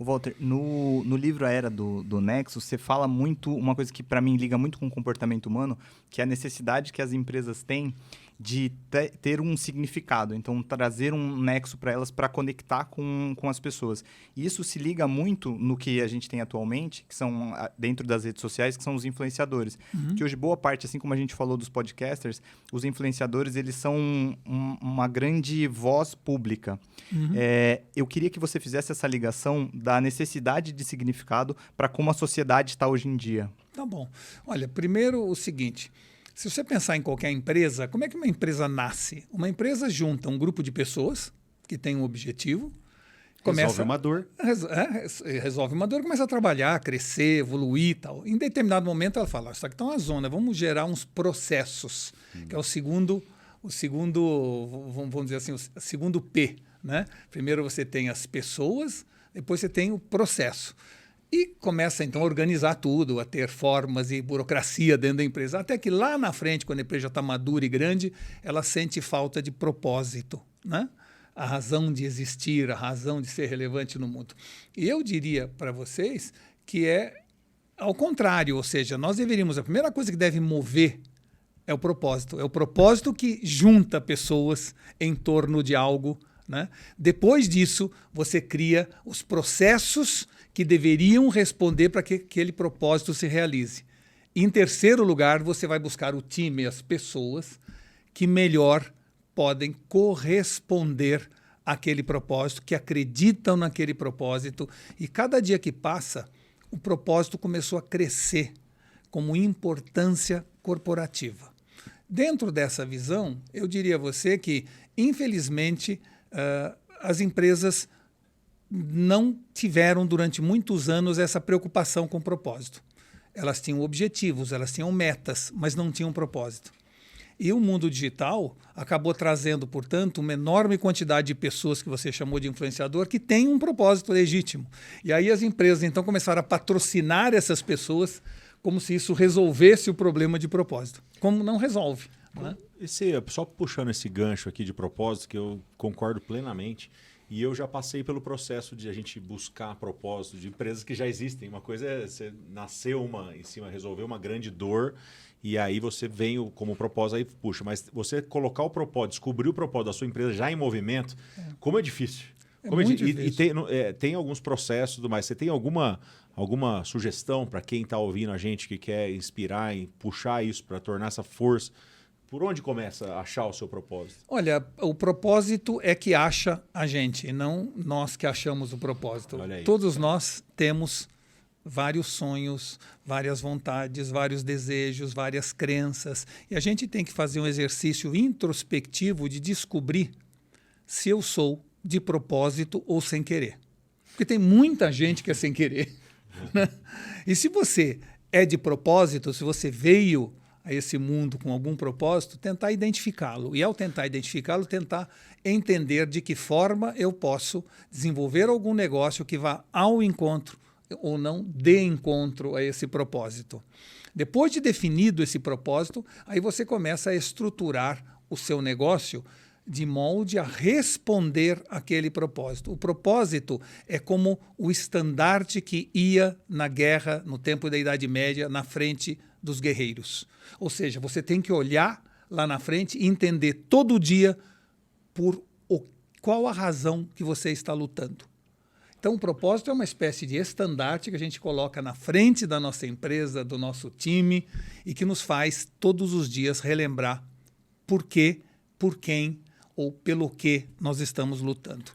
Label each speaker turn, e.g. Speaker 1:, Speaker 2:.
Speaker 1: Walter, no livro A Era do Nexo, você fala muito, uma coisa que para mim liga muito com o comportamento humano, que é a necessidade que as empresas têm de ter um significado, então trazer um nexo para elas para conectar com as pessoas. E isso se liga muito no que a gente tem atualmente, que são dentro das redes sociais, que são os influenciadores. Que hoje boa parte, assim como a gente falou dos podcasters, os influenciadores eles são uma grande voz pública. Eu queria que você fizesse essa ligação da necessidade de significado para como a sociedade está hoje em dia.
Speaker 2: Tá bom. Olha, primeiro o seguinte... Se você pensar em qualquer empresa, como é que uma empresa nasce? Uma empresa junta um grupo de pessoas que tem um objetivo,
Speaker 3: resolve uma dor.
Speaker 2: Resolve uma dor, começa a trabalhar, crescer, evoluir e tal. Em determinado momento ela fala, isso aqui está uma zona, vamos gerar uns processos, que é o segundo, vamos dizer assim, o segundo P. Né? Primeiro você tem as pessoas, depois você tem o processo. E começa, então, a organizar tudo, a ter formas e burocracia dentro da empresa. Até que lá na frente, quando a empresa já está madura e grande, ela sente falta de propósito, né? A razão de existir, a razão de ser relevante no mundo. E eu diria para vocês que é ao contrário, ou seja, nós deveríamos, a primeira coisa que deve mover é o propósito. É o propósito que junta pessoas em torno de algo, né? Depois disso, você cria os processos que deveriam responder para que aquele propósito se realize. Em terceiro lugar, você vai buscar o time, as pessoas que melhor podem corresponder àquele propósito, que acreditam naquele propósito. E cada dia que passa, o propósito começou a crescer como importância corporativa. Dentro dessa visão, eu diria a você que, infelizmente, as empresas não tiveram durante muitos anos essa preocupação com o propósito. Elas tinham objetivos, elas tinham metas, mas não tinham propósito. E o mundo digital acabou trazendo, portanto, uma enorme quantidade de pessoas que você chamou de influenciador que têm um propósito legítimo. E aí as empresas, então, começaram a patrocinar essas pessoas como se isso resolvesse o problema de propósito. Como não resolve. Né?
Speaker 3: Só puxando esse gancho aqui de propósito, que eu concordo plenamente, e eu já passei pelo processo de a gente buscar propósito de empresas que já existem. Uma coisa é você nasceu em cima, resolver uma grande dor, e aí você vem como propósito, aí puxa, mas você colocar o propósito, descobrir o propósito da sua empresa já em movimento, como é difícil. E tem alguns processos e tudo mais. Você tem alguma sugestão para quem está ouvindo a gente, que quer inspirar e puxar isso para tornar essa força? Por onde começa a achar o seu propósito?
Speaker 2: Olha, o propósito é que acha a gente, e não nós que achamos o propósito. Todos nós temos vários sonhos, várias vontades, vários desejos, várias crenças. E a gente tem que fazer um exercício introspectivo de descobrir se eu sou de propósito ou sem querer. Porque tem muita gente que é sem querer. Né? E se você é de propósito, se você veio a esse mundo com algum propósito, tentar identificá-lo. E ao tentar identificá-lo, tentar entender de que forma eu posso desenvolver algum negócio que vá ao encontro ou não de encontro a esse propósito. Depois de definido esse propósito, aí você começa a estruturar o seu negócio de molde a responder àquele propósito. O propósito é como o estandarte que ia na guerra, no tempo da Idade Média, na frente dos guerreiros. Ou seja, você tem que olhar lá na frente e entender todo dia qual a razão que você está lutando. Então, o propósito é uma espécie de estandarte que a gente coloca na frente da nossa empresa, do nosso time, e que nos faz todos os dias relembrar por quê, por quem ou pelo que nós estamos lutando.